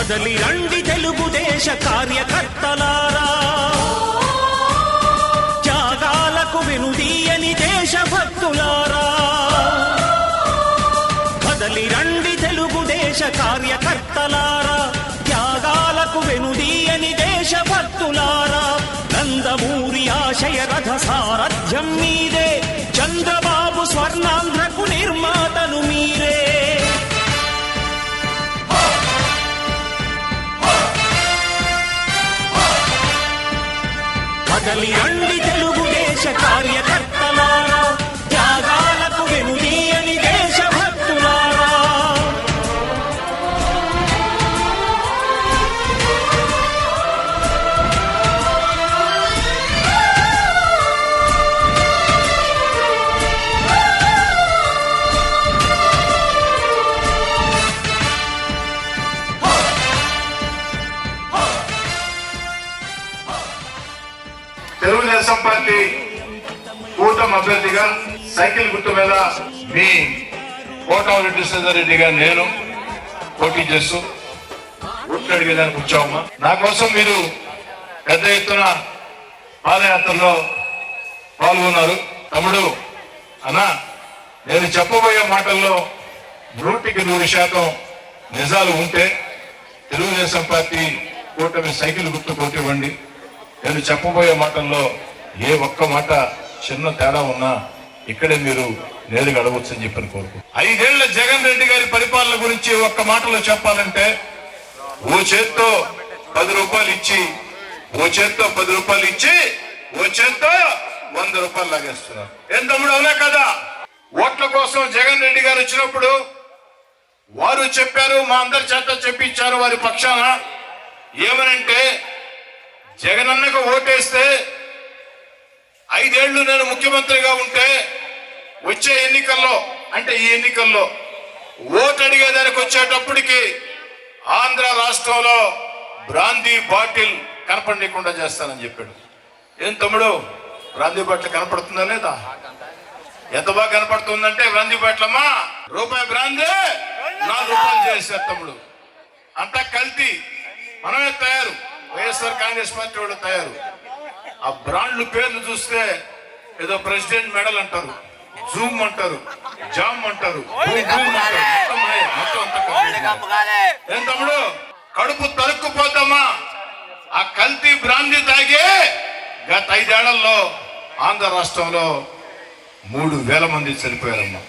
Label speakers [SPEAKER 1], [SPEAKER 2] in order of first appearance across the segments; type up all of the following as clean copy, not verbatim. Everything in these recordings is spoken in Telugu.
[SPEAKER 1] కదలి రండి తెలుగుదేశ కార్యకర్తలారా, త్యాగాలకు వెనుదీయని దేశభక్తులారా. కదలి రండి తెలుగుదేశ కార్యకర్తలారా, త్యాగాలకు వెనుదీయని దేశభక్తులారా. నందమూరి ఆశయ రథ సారథ్యం మీదే, చంద్రబాబు స్వర్ణాంధ్రకు నిర్మాతను మీరే. కదలి రండి తెలుగుదేశ కార్యకర్తలారా, త్యాగాలకు వెనుదీయని దేశభక్తులారా.
[SPEAKER 2] తెలుగుదేశం పార్టీ కూటమి అభ్యర్థిగా సైకిల్ గుర్తు మీద మీ కోటమిరెడ్డి శ్రీధర్రెడ్డిగా నేను పోటీ చేస్తూ ఓట్లు అడిగేదానికి వచ్చామమ్మా. నా కోసం మీరు పెద్ద ఎత్తున పాదయాత్రలో పాల్గొన్నారు. తమ్ముడు అన్నా, నేను చెప్పబోయే మాటల్లో 100% నిజాలు ఉంటే తెలుగుదేశం పార్టీ కూటమి సైకిల్ గుర్తు కొట్టివ్వండి. నేను చెప్పబోయే మాటల్లో ఏ ఒక్క మాట చిన్న తేడా ఉన్నా ఇక్కడే మీరు నేరుగా అడగొచ్చని చెప్పని కోరుకు. 5 ఏళ్ల జగన్ రెడ్డి గారి పరిపాలన గురించి ఒక్క మాటలో చెప్పాలంటే, ఓ చేత్తో 10 రూపాయలు ఇచ్చి, ఓ చేత్తో 10 రూపాయలు ఇచ్చి, ఓ చేత్తో 100 రూపాయలు లాగేస్తున్నారు. ఏం తమ్ముడు, అవునా కదా? ఓట్ల కోసం జగన్ రెడ్డి గారు వచ్చినప్పుడు వారు చెప్పారు, మా అందరి చేత చెప్పించారు వారి పక్షాన. ఏమనంటే, జగనన్నకు ఓటేస్తే 5 ఏళ్లు నేను ముఖ్యమంత్రిగా ఉంటే వచ్చే ఎన్నికల్లో, అంటే ఈ ఎన్నికల్లో ఓటు అడిగేదానికి వచ్చేటప్పటికి ఆంధ్ర రాష్ట్రంలో బ్రాందీ బాటిల్ కనపడకుండా చేస్తానని చెప్పాడు. ఏం తమ్ముడు, బ్రాందీ బాటిల్ కనపడుతుందా లేదా? ఎంత బాగా కనపడుతుందంటే, బ్రాందీ బాటిల్ అమ్మా రూపాయి బ్రాందీ 4 రూపాయలు చేశారు తమ్ముడు. అంతా కల్తీ, మనమే తయారు, వైఎస్ఆర్ కాంగ్రెస్ పార్టీ వాళ్ళు తయారు. ఆ బ్రాండ్లు పేర్లు చూస్తే ఏదో ప్రెసిడెంట్ మెడల్ అంటారు, జూమ్ అంటారు, జామ్ అంటారు, ఏం తమ్ముడు, కడుపు తరుక్కుపోతామా? ఆ కల్తీ బ్రాందీ తాగి గత 5 ఏళ్లలో ఆంధ్ర రాష్ట్రంలో 3,000 మంది చనిపోయారమ్మా.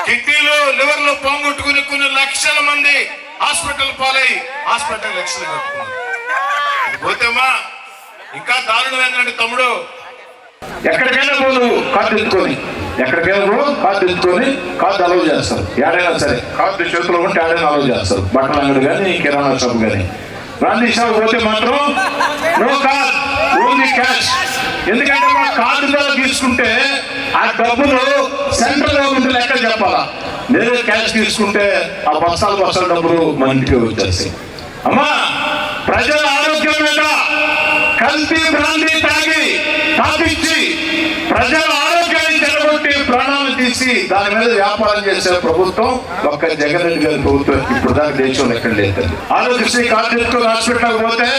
[SPEAKER 2] కిడ్నీలు లివర్లు పోగొట్టుకుని కొన్ని లక్షల మంది హాస్పిటల్ పాలై హాస్పిటల్ లక్షలు కట్టుకున్నారు. పోతేమా ఇంకా దారుణం ఏంటంటే తమ్ముడు, ఎక్కడికైనా పోదు కార్డు ఎత్తుకొని, ఎక్కడికైనా పో కార్డు ఎత్తుకొని కార్డు అలౌ చేస్తారు. ఏడైనా సరే కార్డు చేతిలో ఉంటే ఏడైనా అలౌ చేస్తారు. బట్టల అంగడి కానీ కిరాణా షాప్ కానీ. బ్రాందీ షాప్ పోతే మాత్రం నో కార్డ్, ఓన్లీ క్యాష్. ఎందుకంటే మా కార్డు ద్వారా తీసుకుంటే ఆ డబ్బులు సెంట్రల్ గవర్నమెంట్ లెక్క చెప్పాలా. నేనే క్యాష్ తీసుకుంటే ఆ బస్తాల డబ్బులు మన ఇంటికి వచ్చేస్తాయి. అమ్మా, ప్రజల ఆరోగ్యం మీద కల్తీ బ్రాందీ తాగించి ప్రజల ఆరోగ్యాన్ని చెడగొట్టి ప్రాణాలు తీసి దాని మీద వ్యాపారం చేసే ప్రభుత్వం ఒక్క జగన్ రెడ్డి గారి ప్రభుత్వం ఇప్పుడు దాకా దేశంలో ఎక్కడ లేదు. ఆరోగ్యశ్రీ కార్డు ఎత్తుకొని హాస్పిటల్కి పోతే,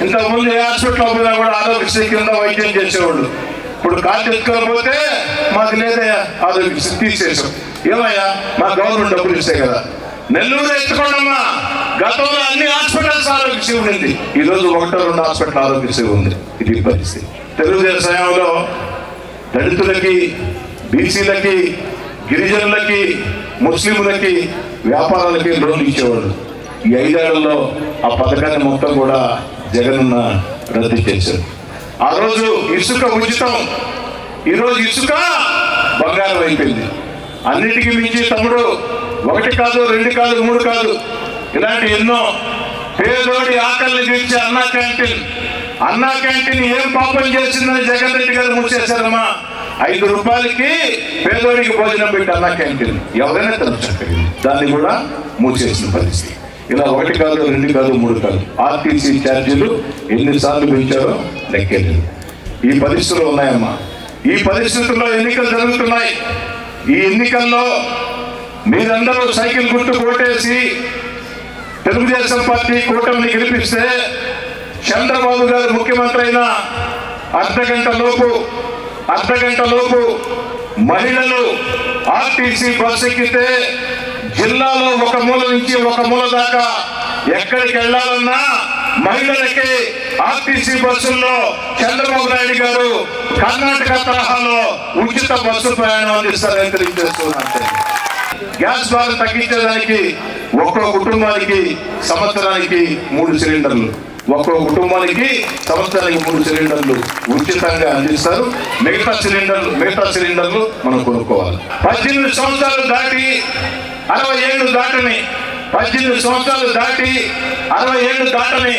[SPEAKER 2] ఇంతకుముందు ఏ హాస్పిటల్ పోయినా కూడా ఆరోగ్యశ్రీ కింద వైద్యం చేసేవాళ్ళు. ఇప్పుడు కార్డు ఎత్తుకొని పోతే మాకు లేదయ్యా ఆరోగ్యశ్రీ తీసేసాం. ఏమయ్యా, మా గవర్నమెంట్ డబ్బులు ఇస్తాయి కదా. నెల్లూరు ఎత్తుకోండమ్మా, గతంలో అన్ని హాస్పిటల్స్ ఆరోగ్యశ్రీ ఉంది, ఈ రోజు 1-2 హాస్పిటల్ ఆరోగ్యశ్రీ ఉంది. ఇది పరిస్థితి. తెలుగుదేశం సమయంలో దళితులకి, బీసీలకి, గిరిజనులకి, ముస్లింలకి వ్యాపారాలకి లోన్లు ఇచ్చేవాళ్ళు. ఈ 5 ఏళ్లలో ఆ పథకాన్ని మొత్తం కూడా జగనన్న రద్దు చేశారు. ఆ రోజు ఇసుక ఉచితం, ఈరోజు ఇసుక బంగారం అయిపోయింది. అన్నిటికీ మించి తమ్ముడు, 1 కాదు, 2 కాదు, 3 కాదు, ఇలాంటి ఎన్నో పేదోడి ఆకలిని తీర్చే అన్నా క్యాంటీన్ ఏం పాపం చేసిందని జగన్ రెడ్డి గారు మూసేశారమ్మా. 5 రూపాయలకి పేదోడికి భోజనం పెట్టి అన్నా క్యాంటీన్ ఎవరైనా తెలుసు, దాన్ని కూడా మూసేసిన పరిస్థితి. ఇలా 1 కాదు, 2 కాదు, 3 కాదు. ఆర్టీసీ ఛార్జీలు ఎన్నిసార్లు పెంచారో లెక్కలేదు. ఈ పరిస్థితులు ఉన్నాయమ్మా. ఈ పరిస్థితుల్లో ఎన్నికలు జరుగుతున్నాయి. ఈ ఎన్నికల్లో మీరందరూ సైకిల్ గుర్తు కొట్టేసి తెలుగుదేశం పార్టీ కూటమిని గెలిపిస్తే చంద్రబాబు గారు ముఖ్యమంత్రి అయిన అర్ధగంట లోపు మహిళలు ఆర్టీసీ బస్సు ఎక్కితే జిల్లాలో ఒక మూల నుంచి ఒక మూల దాకా ఎక్కడికి వెళ్ళాలన్నా మహిళలకి ఆర్టీసీ బస్సుల్లో చంద్రబాబు నాయుడు గారు కర్ణాటక తరహాలో ఉచిత బస్సు ప్రయాణం అందిస్తారని తెలియజేస్తున్నారు. గ్యాస్ భారం తగ్గించడానికి ఒక్కో కుటుంబానికి సంవత్సరానికి 3 సిలిండర్లు, ఒక్కో కుటుంబానికి సంవత్సరానికి 3 సిలిండర్లు ఉచితంగా అందిస్తారు. మిగతా సిలిండర్లు మనం కొనుక్కోవాలి. 18 సంవత్సరాలు దాటి 60 ఏళ్ళు దాటని 18 సంవత్సరాలు దాటి 60 ఏళ్ళు దాటని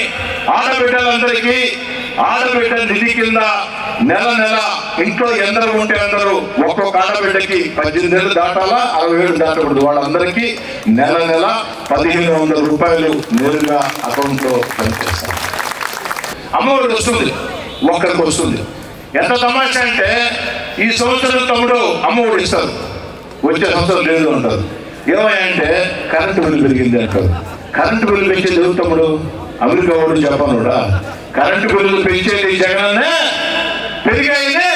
[SPEAKER 2] ఆడబిడ్డలందరికీ ఆడబిడ్డ నిధి కింద నెల ఇంట్లో ఎందరూ ఉంటే అందరూ ఒక్కొక్క ఆడబిడ్డకి 18 ఏళ్ళు దాటాలా, 60 ఏళ్ళు దాటకూడదు. వాళ్ళందరికీ నెల 1,500 రూపాయలు నేరుగా అకౌంట్లో పనిచేస్తారు. అమ్మఒడి వస్తుంది, ఒక్కరికి వస్తుంది. ఎంత తమాషా అంటే ఈ సంవత్సరం తమ్ముడు అమ్మఒడి ఇస్తారు, వచ్చే సంవత్సరం లేదు అంటారు. ఏమయ్యంటే కరెంటు బిల్లు పెరిగింది అంటారు. కరెంటు బిల్లు పెంచేది ఎవరు తమ్ముడు? అమెరికా వాడు, జపాన్ కూడా. కరెంటు బిల్లులు పెంచేది జగనన్నే, పెరిగాయనే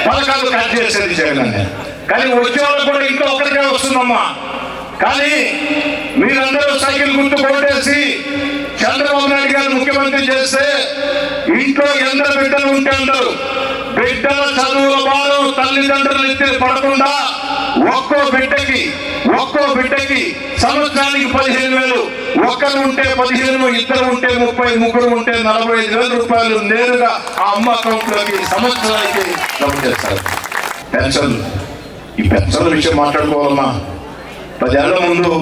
[SPEAKER 2] పథకాలు కట్ చేసేది జగనన్నే. కానీ వచ్చే వాళ్ళకు కూడా ఇంట్లో ఒక్కరికే వస్తుందమ్మా. కానీ మీరందరూ సైకిల్ గుర్తు కొట్టేసి చంద్రబాబు నాయుడు గారు ముఖ్యమంత్రి చేస్తే ఇంట్లో ఎందరు బిడ్డలు ఉంటే అందరూ బిడ్డల చదువుల భారం తల్లిదండ్రులు ఎత్తి పడకుండా ఒక్కో బిడ్డకి సంవత్సరానికి 15,000, ఒక్కరు ఉంటే 15, ఇద్దరు ఉంటే 30, ముగ్గురు ఉంటే 45,000 రూపాయలు నేరుగా ఆ అమ్మ అకౌంట్ లోకి సంవత్సరానికి జమ చేస్తారు. పెన్షన్లు, ఈ పెన్షన్ల విషయం మాట్లాడుకోవాలమ్మా. 10 ఏళ్ల ముందు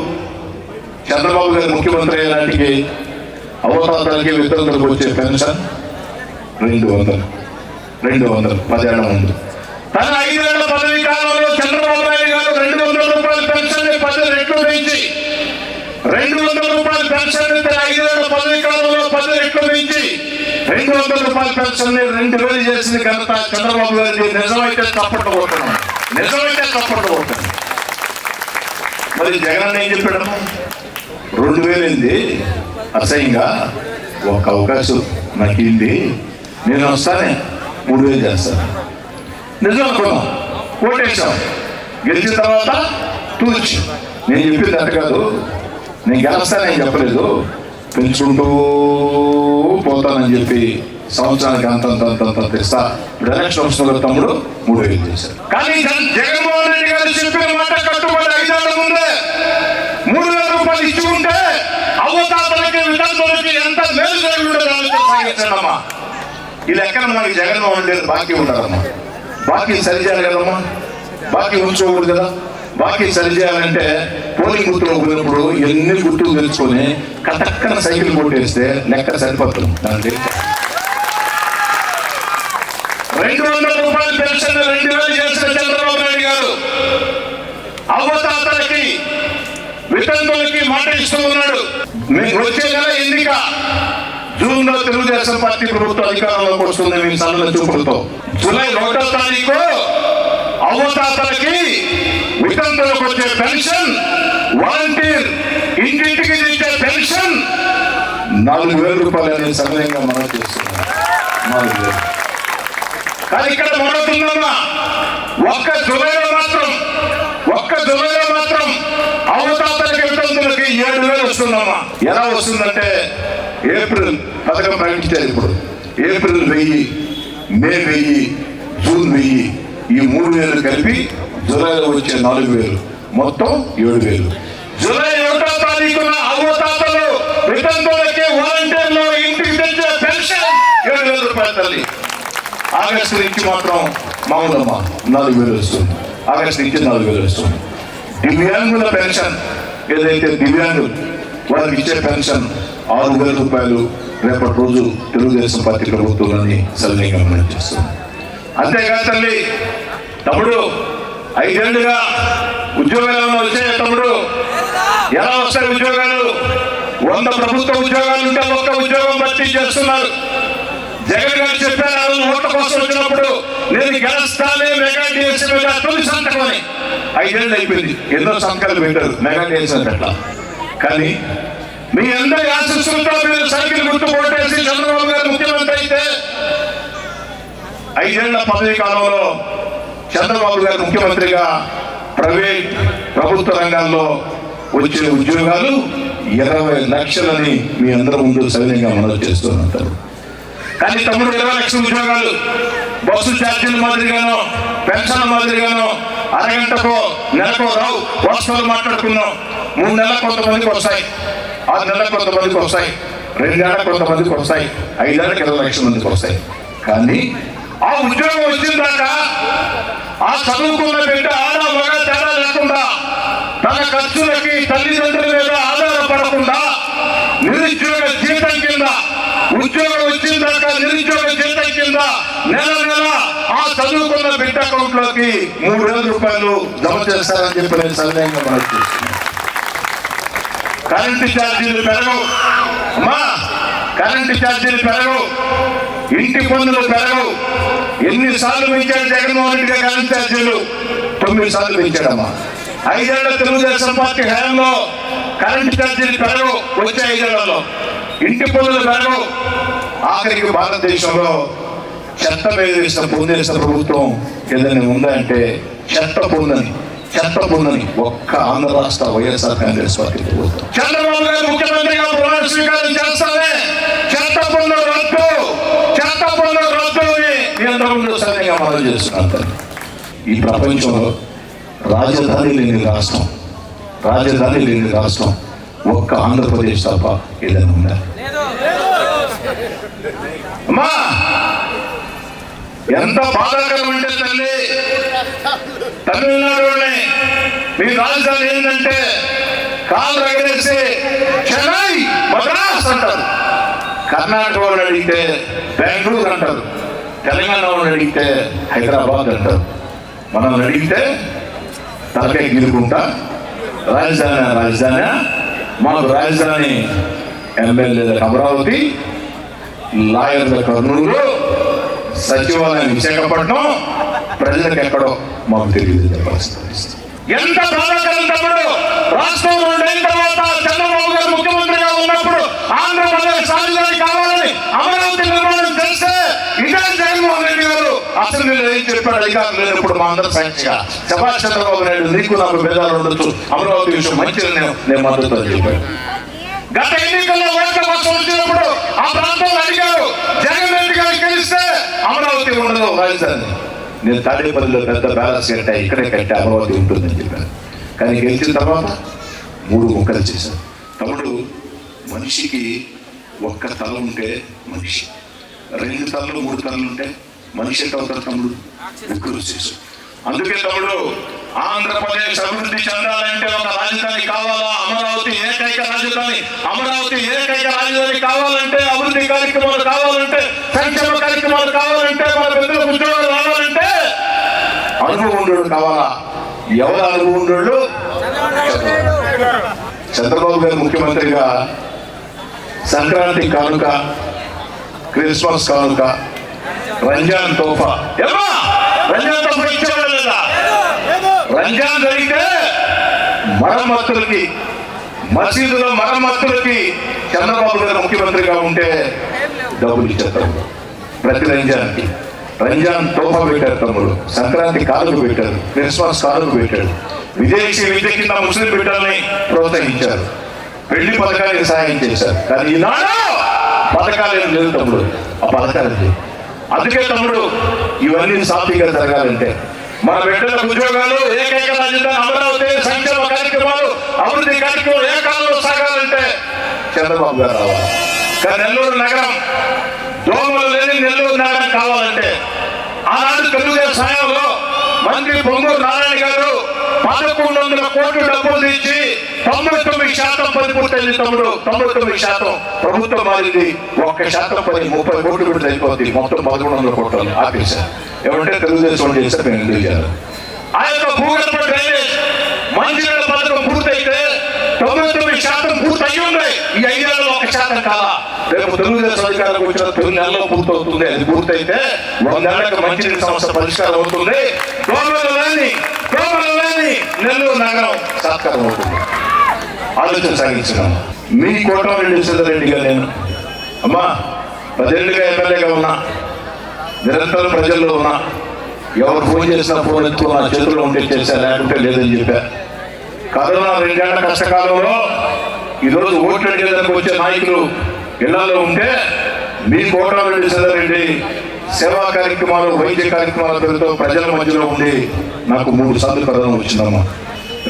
[SPEAKER 2] చంద్రబాబు గారు ముఖ్యమంత్రి అయ్యేనాటికి అవతారాలకి వితంతులకు వచ్చే పెన్షన్ 200. 10 ఏళ్ల ముందు. తన 5 ఏళ్ల పదవి కాలంలో చంద్రబాబు నాయుడు గారు 200 రూపాయల పెన్షన్ 10 రెట్లు పెంచి 200 రూపాయల పెన్షన్ 5 ఏళ్ల పదవి కాలంలో 10 రెట్లు పెంచి 200 రూపాయల పెన్షన్ 2,000 చేసింది ఘనత చంద్రబాబు గారి. నిజమైతే తప్పట్లు కొడుతున్నాం. మరి జగన్ ఏం చెప్పాడమ్మా? 2,000 అయింది అసహ్యంగా, ఒక అవకాశం నాకు ఇల్లి, నేను వస్తానే 3,000 చేస్తాను. నిజం అనుకున్నాం, ఓటేసాం. గెలిచిన తర్వాత తూచి నేను చెప్పింది అంట కాదు, నేను గెలుస్తానని చెప్పలేదు, పెంచుకుంటూ పోతానని చెప్పి సంవత్సరానికి అంత తెస్తా. ఇప్పుడు ఎలక్షన్ వస్తున్న తమ్ముడు 3,000 చేశారు. కానీ జగన్మోహన్ రెడ్డి గారు చెప్పిన మాట కట్టుబడి 5 ఏళ్ల ముందే 3,000 రూపాయలు ఇచ్చుకుంటే అవతాతలకి వితంతులకి ఎంత మేలు జరిగి ఉండేదమ్మా. ఈ లెక్కన మనకి జగన్మోహన్ రెడ్డి బాకీ ఉంటారమ్మా. బాకీ సరిచేయాలి కదమ్మా, బాకీ ఉంచుకోకూడదు కదా. బాకీ సరిచేయాలంటే పోలింగ్ గుర్తులు పోయినప్పుడు ఎన్ని గుర్తులు తెలుసుకొని కటక్కన సైకిల్ కొట్టేస్తే లెక్క సరిపోతుంది. దాని 200 రూపాయల పెన్షన్ 2,000 చేసిన చంద్రబాబు నాయుడు గారు అవతాతలకి వితంతులకి మాట ఇస్తూ ఉన్నాడు. వచ్చే నెల ఎన్నిక జూన్ లో తెలుగుదేశం పార్టీ ప్రభుత్వం అధికారంలోకి వస్తుంది మీ సరళ చూపులతో. జూలై 1వ తారీఖు అవతాతలకి వితంతులకు వచ్చే పెన్షన్, వాలంటీర్ ఇంటింటికి ఇచ్చే పెన్షన్ 4,000 రూపాయలు అనేది సమయంగా మనం చేస్తున్నాం. 4,000. కానీ ఇక్కడ మొదలుతుందమ్మా, ఒక్క జూలైలో మాత్రం అవతాతలకి వితంతులకి 7,000 వస్తుందమ్మా. ఎలా వస్తుందంటే ఏప్రిల్ పథకం ప్రకటించారు. ఇప్పుడు ఏప్రిల్ 1,000, మే 1,000, జూన్ 1,000, ఈ 3,000 కలిపి జూలైలో వచ్చే 4,000, మొత్తం 7,000. జూలై 1వ తారీఖున అవతాతలు వితంతులకి వాలంటీర్లు ఇంటికి తెచ్చే పెన్షన్ 7,000 రూపాయలు తల్లి. ఆగస్టు నుంచి మాత్రం మామూలమ్మా 4,000 వస్తుంది. ఆగస్టు నుంచి 4,000 వస్తుంది. దివ్యాంగుల పెన్షన్ ఏదైతే దివ్యాంగులు వారికి ఇచ్చే పెన్షన్ 6,000 రూపాయలు రేపటి రోజు తెలుగుదేశం పార్టీ ప్రభుత్వాన్ని సరళంగా అమలు చేస్తుంది. అంతేకాదు తల్లి, తమ్ముడు 5 ఏళ్లుగా ఉద్యోగాలు వచ్చాయి. తమ్ముడు ఎలా వస్తాయి ఉద్యోగాలు? 100 ప్రభుత్వ ఉద్యోగాలు ఉంటే 1 ఉద్యోగం భర్తీ చేస్తున్నారు. జగన్ గారు చెప్పారు ఆ రోజు ఓట్ల కోసం వచ్చినప్పుడు, నేను గెలుస్తానే మెగా డిఎస్సీ మీద తొలి సంతకం అని. 5 ఏళ్ళు అయిపోయింది, ఎన్నో సంతకాలు పెట్టారు, మెగా డిఎస్సీ పెట్టాల. కానీ మీ అందరి ఆశీస్సులతో మీరు సైకిల్ గుర్తు ఓటేసి చంద్రబాబు గారు ముఖ్యమంత్రి అయితే 5 ఏళ్ల పదవీ కాలంలో చంద్రబాబు గారు ముఖ్యమంత్రిగా ప్రైవేట్ ప్రభుత్వ రంగాల్లో వచ్చే ఉద్యోగాలు 20 లక్షలని మీ అందరి ముందు సవినయంగా మనవి చేస్తున్నారు. కానీ తమ్ముడు 20 లక్షల ఉద్యోగాలు బస్సు ఛార్జీల మాదిరిగానో పెన్షన్ మాదిరిగానో అరగంటకో నెలకో రావు. వాస్తవాలు మాట్లాడుకున్నాం. 3 నెలలకు కొంతమందికి వస్తాయి, 6 నెలలకు కొంతమందికి వస్తాయి, 2 ఏళ్ళకు కొంతమందికి వస్తాయి, 5 ఏళ్ళకి 20 లక్షల మందికి వస్తాయి. కానీ ఆ ఉద్యోగం వచ్చిందాక ఆ చదువుకున్న బిడ్డ ఆడ మగ తేడా లేకుండా తన ఖర్చులకి తల్లిదండ్రుల మీద ఆధారపడకుండా నిరుద్యోగ జీతం కింద ఉద్యోగం వచ్చిందాక నిరుద్యోగ జీతం కింద నెల నెల ఆ చదువుకున్న బిడ్డ అకౌంట్ లోకి 3,000 రూపాయలు జమ చేస్తారని చెప్పి నేను సవినయంగా మనవి చేస్తున్నాను. కరెంటు ఛార్జీలు పెరగవు అమ్మా, కరెంటు ఛార్జీలు పెరగవు, ఇంటి పన్నులు పెరగవు. ఎన్నిసార్లు పెంచాడు జగన్మోహన్ రెడ్డి గారు కరెంటు ఛార్జీలు? 9 సార్లు పెంచాడమ్మా. 5 ఏళ్ల తెలుగుదేశం పార్టీ హయాంలో కరెంటు ఛార్జీలు పెరగవు, వచ్చే 5 ఏళ్లలో ఇంటి పన్నులు పెరగవు. ఆఖరికి భారతదేశంలో చెత్త మీద వేసిన పొందేసిన ప్రభుత్వం ఏదైనా ఉందా అంటే చెత్త పొందని ఒక్క ఆంధ్ర రాష్ట్ర వైఎస్ఆర్ కాంగ్రెస్ పార్టీ ప్రభుత్వం. చంద్రబాబు గారు ముఖ్యమంత్రిగా ప్రమాణ స్వీకారం చేస్తానే చెత్త పన్ను రద్దు మీ అందరూ ముందు సరిగ్గా మనం చేస్తున్నాను. ఈ ప్రపంచంలో రాజధాని లేని రాష్ట్రం ఒక్క ఆంధ్రప్రదేశ్ తప్ప ఏదైనా ఉందా? అమ్మా, ఎంత బాధాకరం అంటే తల్లి, తమిళనాడులోనే మీ రాజధాని ఏంటంటే కాలు రగరేసి చెన్నై మద్రాస్ అంటారు. కర్ణాటక వాళ్ళు అడిగితే బెంగళూరు అంటారు, తెలంగాణ వాళ్ళు అడిగితే హైదరాబాద్ అంటారు. మనం అడిగితే తలకాయ గీరుకుంటా రాజధాని మాకు రాజధాని ఎమ్మెల్యేలకు అమరావతి, లాయర్ల కర్నూలు, సచివాలయం విశాఖపట్నం, ప్రజలకు ఎక్కడో మాకు తెలియదు. ఎంత బాధాకరం తమ్ముడు. రాష్ట్రం 2 ఏళ్ల తర్వాత చంద్రబాబు గారు ముఖ్యమంత్రిగా ఉన్నప్పుడు ఆంధ్రప్రదేశ్ రాజధాని కావాలని అమరావతి నిర్మాణం చేస్తే ఇదే జగన్మోహన్ రెడ్డి గారు అసెంబ్లీలో ఏం చెప్పాడు? అధికారులు లేనప్పుడు మా అందరూ సాక్షిగా శభాష్ చంద్రబాబు నాయుడు, నీకు నాకు భేదాలు ఉండొచ్చు, అమరావతి విషయం మంచిగా నేను మద్దతు అని చెప్పాడు. గత ఎన్నికల్లో ఓట్ల కోసం వచ్చినప్పుడు ఆ ప్రాంతంలో అడిగారు, జగన్ రెడ్డి గారు గెలిస్తే అమరావతి ఉండదు రాజధాని. నేను తాడేపల్లిలో పెద్ద బ్యాలెన్స్ కట్టా, ఇక్కడే కట్టా, అమరావతి ఉంటుందని చెప్పాను. కానీ గెలిచిన తర్వాత 3 ముక్కలు చేశాను. తమ్ముడు, మనిషికి ఒక్క తల ఉంటే మనిషి, 2 తలలు 3 తలలు ఉంటే మనిషి ఎంత అవుతారు తమ్ముడు? ముగ్గురు చేశారు. అందుకే తమ్ముడు, ఆంధ్రప్రదేశ్ అభివృద్ధి చెందాలంటే ఒక రాజధాని కావాలా? అమరావతి ఏకైక రాజధాని కావాలంటే, అభివృద్ధి కార్యక్రమాలు కావాలంటే, సంక్షేమ కార్యక్రమాలు కావాలంటే, మన పెద్దలకు ఉద్యోగాలు రావాలంటే అనుభవం ఉండడు కావాలా? ఎవరు అనుభవం ఉండడు? చంద్రబాబు గారు ముఖ్యమంత్రిగా సంక్రాంతి కానుక, క్రిస్మస్ కానుక, రంజాన్ తోఫా ఇచ్చేవాళ్ళు లేదా? రంజాన్ జరిగితే మరమ్మతులకి, మసీదులో మరమ్మతులకి చంద్రబాబు గారు ముఖ్యమంత్రిగా ఉంటే డబ్బులు ఇచ్చేస్తారు. ప్రతి రంజాన్ తోఫా పెట్టారు తమ్ముడు, సంక్రాంతి కానుక పెట్టారు, క్రిస్మస్ కానుక పెట్టాడు, విదేశీ విద్య కింద ముస్లిం బిడ్డల్ని ప్రోత్సహించారు, పెళ్లి పథకానికి సహాయం చేశారు. కానీ ఈనాడు పథకాలు ఏం లేదు తమ్ముడు, ఆ పథకాలు లేవు. అందుకే తమ్ముడు, ఇవన్నీ సాఫీగా జరగాలంటే మన బిడ్డలకు ఉద్యోగాలు, ఏకైక రాజధాని అమరావతి, సంక్షేమ కార్యక్రమాలు, అభివృద్ధి కార్యక్రమాలు ఏకాలంలో సాగాలంటే చంద్రబాబు గారు రావాలి. కానీ నెల్లూరు నగరం, దోమలు లేని నెల్లూరు నగరం కావాలంటే ఆనాడు తెలుగుదేశం సమయంలో మంత్రి పొంగూరు నారాయణ గారు 1100 కోట్లు డబ్బులు తెచ్చి 99% పని పూర్తయింది తమ్ముడు. 99% ప్రభుత్వం మారింది. 1% పని 30 కోట్లు పెట్టి అయిపోతుంది. మొత్తం 1100 కోట్లు ఆపేశారు. ఏమంటే తెలుగుదేశం చేశారు, మేము ఎందుకు చేయాలి? ఆ యొక్క భూగర్భ డ్రైనేజ్ మంచినీళ్ళ పథకం పూర్తయితే 99% పూర్తి అయ్యి ఉన్నాయి. ఈ 5 ఏళ్లలో 1% కాలా? రేపు తెలుగుదేశం అధికారులకు వచ్చిన 9 నెలల్లో పూర్తవుతుంది. అది పూర్తయితే 100 ఏళ్లకు మంచినీటి సమస్య పరిష్కారం అవుతుంది. దోమలు లేని నెల్లూరు నగరం సాత్కారం అవుతుంది. ఆలోచన సాగించినాము. మీ కోటమిరెడ్డి శ్రీధర్రెడ్డిగా నేను అమ్మా 10 ఏళ్ళుగా ఎమ్మెల్యేగా ఉన్నా, నిరంతరం ప్రజల్లో ఉన్నా. ఎవరు ఫోన్ చేసినా ఫోన్ ఎత్తు నా చేతుల్లో ఉంటే చేశా, లేకుంటే లేదని చెప్పా. కరోనా 2 ఏళ్ల కష్టకాలంలో ఈరోజు ఓట్లు అడిగేదానికి వచ్చే నాయకులు ఇళ్లలో ఉంటే మీ కోటమిరెడ్డి శ్రీధర్రెడ్డి సేవా కార్యక్రమాలు, వైద్య కార్యక్రమాల పేరుతో ప్రజల మధ్యలో ఉండి నాకు 3 సార్లు కరోనా వచ్చిందమ్మా.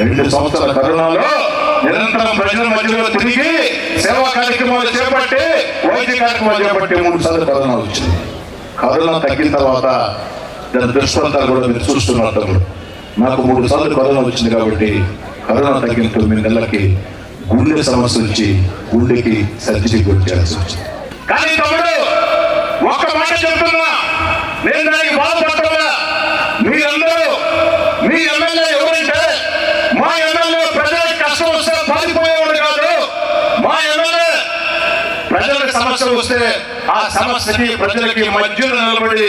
[SPEAKER 2] 2 సంవత్సరాల కరోనాలో నిరంతరం ప్రజల మధ్యలో తిరిగి సేవా కార్యక్రమాలు చేపట్టి, వైద్య కార్యక్రమాలు చేపట్టి 3 సార్లు కరోనా వచ్చింది. కరోనా తగ్గిన తర్వాత దాని దుష్ఫలితాలు కూడా మీరు చూస్తున్నారు. నాకు 3 సార్లు కరోనా వచ్చింది కాబట్టి కరోనా తగ్గిన 9 నెలలకి గుండె సమస్య వచ్చి గుండెకి సర్జరీ చేయాల్సి వచ్చింది. కానీ తమ్ముడు ఒక్క మాట చెప్తున్నా, నేను దానికి బాధపడతా. మీరందరూ మీ ఎమ్మెల్యే ఎవరంటే మా ఎమ్మెల్యే ప్రజలకు కష్టం వస్తే పారిపోయేవాడు కాదు. మా ఎమ్మెల్యే ప్రజలకు సమస్యలు వస్తే ఆ సమస్యకి ప్రజలకి మధ్యలో నిలబడి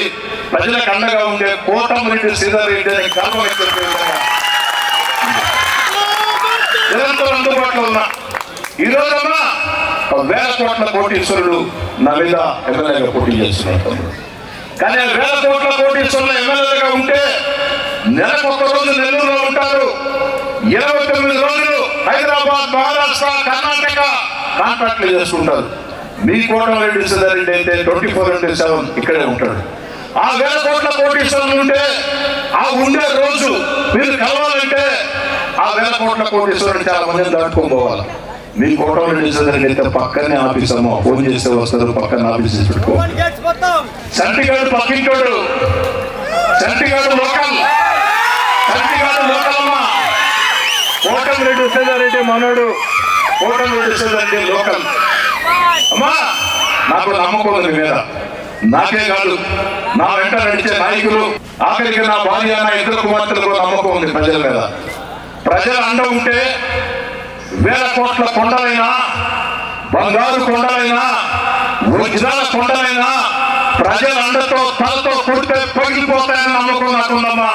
[SPEAKER 2] ప్రజలకు అండగా ఉండే కోటమిరెడ్డి శ్రీధర్రెడ్డి అనే గర్వం నిరంతరం అందుబాటులో ఉన్నా. ఈ రోజన్నా 1000 కోట్ల కోటీశ్వరుడు నా మీద ఎమ్మెల్యేగా పోటీ చేస్తున్నారు. కానీ 1000 కోట్ల కోటీశ్వరుల ఎమ్మెల్యేగా ఉంటే నెలకొక రోజు నెల్లూరులో ఉంటారు, 29 రోజులు హైదరాబాద్, మహారాష్ట్ర, కర్ణాటక కాంట్రాక్ట్లు చేసుకుంటారు. మీ కోటమిరెడ్డి శ్రీధర్రెడ్డి అయితే 24/7 ఇక్కడే ఉంటాడు. ఆ 1000 కోట్ల కోటీశ్వరులు ఉంటే ఆ ఉండే రోజు మీరు కలవాలంటే ఆ 1000 కోట్ల కోటీశ్వరుడు చాలా మందిని దాటుకోపోవాలి. మీ కోటమిరెడ్డి శ్రీధర్రెడ్డి అయితే పక్కనే ఆఫీస్ అమ్మ, ఫోన్ చేస్తే వస్తారు, పక్కన ఆఫీస్ పెట్టుకో. సంటిగాడు పక్కింటోడు, సంటిగాడు లోకల్, సంటిగాడు లోకల్ అమ్మ. కోటమిరెడ్డి శ్రీధర్రెడ్డి మనోడు, కోటమిరెడ్డి శ్రీధర్రెడ్డి లోకల్ అమ్మా. నాకు నమ్మకం ఉంది మీద, నాకే కాదు నా వెంట నడిచే నాయకులు, ఆఖరికి నా భార్య, నా 2 కుమార్తెలకు నమ్మకం ఉంది ప్రజల మీద. ప్రజల అండ ఉంటే 1000 కోట్ల కొండలైనా, బంగారు కొండలైనా, వజ్రాల కొండలైనా ప్రజల అండతో తలతో కొడితే పగిలిపోతాయని నమ్మకం నాకుందమ్మా.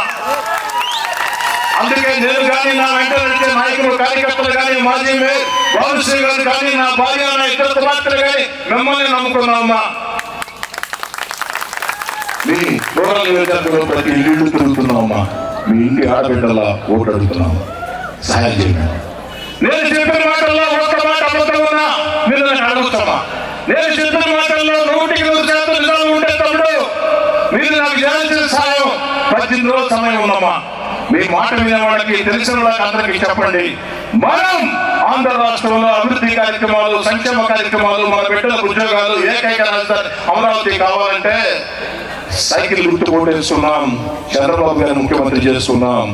[SPEAKER 2] అందుకే నేను కానీ, నా వెంట నడిచే నాయకులు, కార్యకర్తలు కానీ, మాజీ మేయర్ బాబుశ్రీ గారు కానీ, నా భార్య, నా 2 కుమార్తెలు కానీ మిమ్మల్ని నమ్ముకున్నామమ్మా. మీ రూరల్ నియోజకవర్గంలో ప్రతి ఇల్లు తిరుగుతున్నామమ్మా. మీ ఇంటి ఆడబిడ్డలా ఓటు అడుగుతున్నాము, సహాయం చేయండి. నేను చెప్పిన మాటల్లో ఒక్క మాట అబద్ధం ఉన్నా మీరు నన్ను అడుగుతామా? నేను చెప్పిన మాటల్లో 100% నిజాలు ఉంటే తమ్ముడు మీరు నాకు చేయాల్సిన సహాయం 18 రోజుల సమయం ఉందమ్మా. మీ మాట వినే వాళ్ళకి, తెలిసిన వాళ్ళకి అందరికీ చెప్పండి. మనం ఆంధ్ర రాష్ట్రంలో అభివృద్ధి కార్యక్రమాలు, సంక్షేమ కార్యక్రమాలు, మన బిడ్డలకు ఉద్యోగాలు, ఏకైక రాజధాని అమరావతి కావాలంటే సైకిల్ గుర్తు కొట్టేస్తున్నాం, చంద్రబాబు గారిని ముఖ్యమంత్రి చేస్తున్నాం.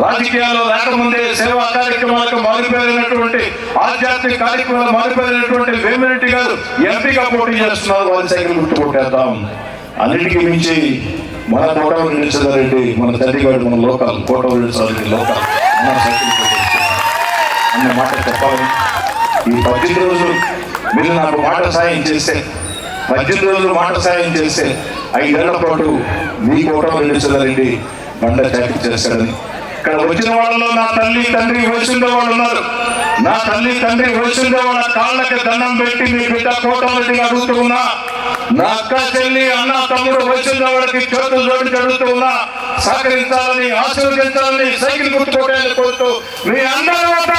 [SPEAKER 2] రాజకీయాల్లో రాకముందే సేవా కార్యక్రమాలకు మారిపోయినటువంటి, ఆధ్యాత్మిక కార్యక్రమాలు మారిపోయినటువంటి వేమిరెడ్డి గారు ఎంపీగా పోటీ చేస్తున్నారు. వారి సైకిల్ గుర్తు కొట్టేద్దాం. అన్నిటికీ మించి మన కోటమిరెడ్డి శ్రీధర్రెడ్డి, మన చండీగఢ్, మన లోకల్, కోటమిరెడ్డి శ్రీధర్రెడ్డి లోకల్, మన సైకిల్ అన్న మాట చెప్పాలి. ఈ 18 రోజులు మీరు నాకు మాట సాయం చేస్తే, 18 రోజులు మాట సాయం చేస్తే 5 ఏళ్ల పాటు మీ కోటమిరెడ్డి శ్రీధర్రెడ్డి బండ చాకరీ చేస్తాడని. ఇక్కడ వచ్చిన వాళ్ళలో నా తల్లి తండ్రి వయసుండే వాళ్ళు ఉన్నారు. నా తల్లి తండ్రి వయసుండే వాళ్ళ కాళ్ళకి దండం పెట్టి మీ బిడ్డ కోటమిరెడ్డిగా అడుగుతూ ఉన్నా. నా అక్క, చెల్లి, అన్న, తమ్ముడు వయసుండే వాళ్ళకి చేతులు జోడించి అడుగుతూ ఉన్నా. సహకరించాలని, ఆశీర్వదించాలని, సైకిల్ గుర్తుకోవడానికి కోరుతూ మీ అందరి వద్ద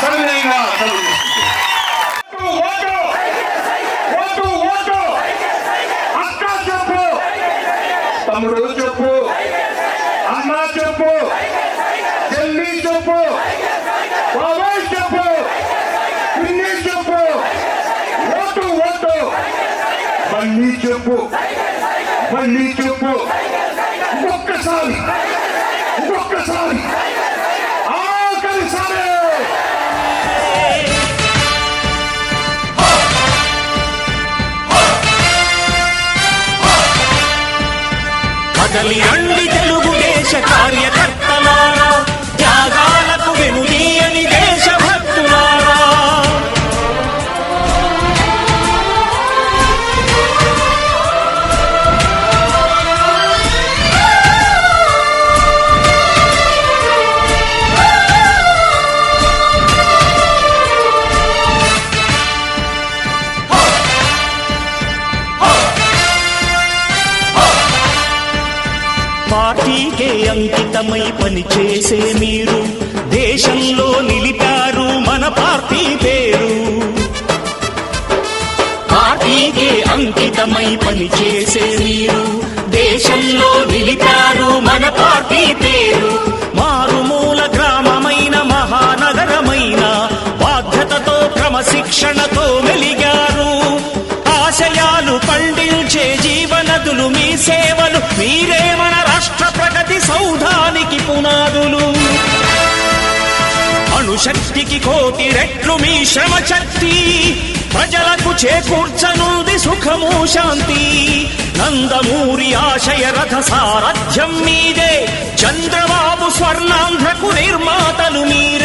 [SPEAKER 2] సవినయంగా తమ్ముడు చెప్పు, అన్న చెప్పు, చెల్లి చెప్పు, బాబాయ్ చెప్పు, పిన్ని చెప్పు, ఓటు ఓటు, మళ్ళీ చెప్పు, మళ్ళీ చెప్పు, ఇంకొక్కసారి, ఇంకొక్కసారి, ఆఖరిసారి.
[SPEAKER 1] కదలి రండి తెలుగుదేశ కార్యకర్తలారా, త్యాగాలకు వెనుదీయని దేశభక్తులారా. అంకితమై పనిచేసే మీరు దేశంలో నిలిపారు మన పార్టీ పేరు. పార్టీకే అంకితమై పనిచేసే మీరు దేశంలో నిలిపారు మన పార్టీ పేరు. మారుమూల గ్రామమైన మహానగరమైన బాధ్యతతో క్రమశిక్షణతో మెలిగారు. ఆశయాలు పండించే జీవనదులు మీ సేవలు, మీరే మన రాష్ట్ర ప్రగతి సౌధానికి పునాదులు. అణుశక్తికి కోటి రెట్లు మీ శ్రమ శక్తి, ప్రజలకు చేకూర్చనుంది సుఖము శాంతి. నందమూరి ఆశయ రథ సారథ్యం మీదే, చంద్రబాబు స్వర్ణాంధ్రకు నిర్మాతలు మీరే.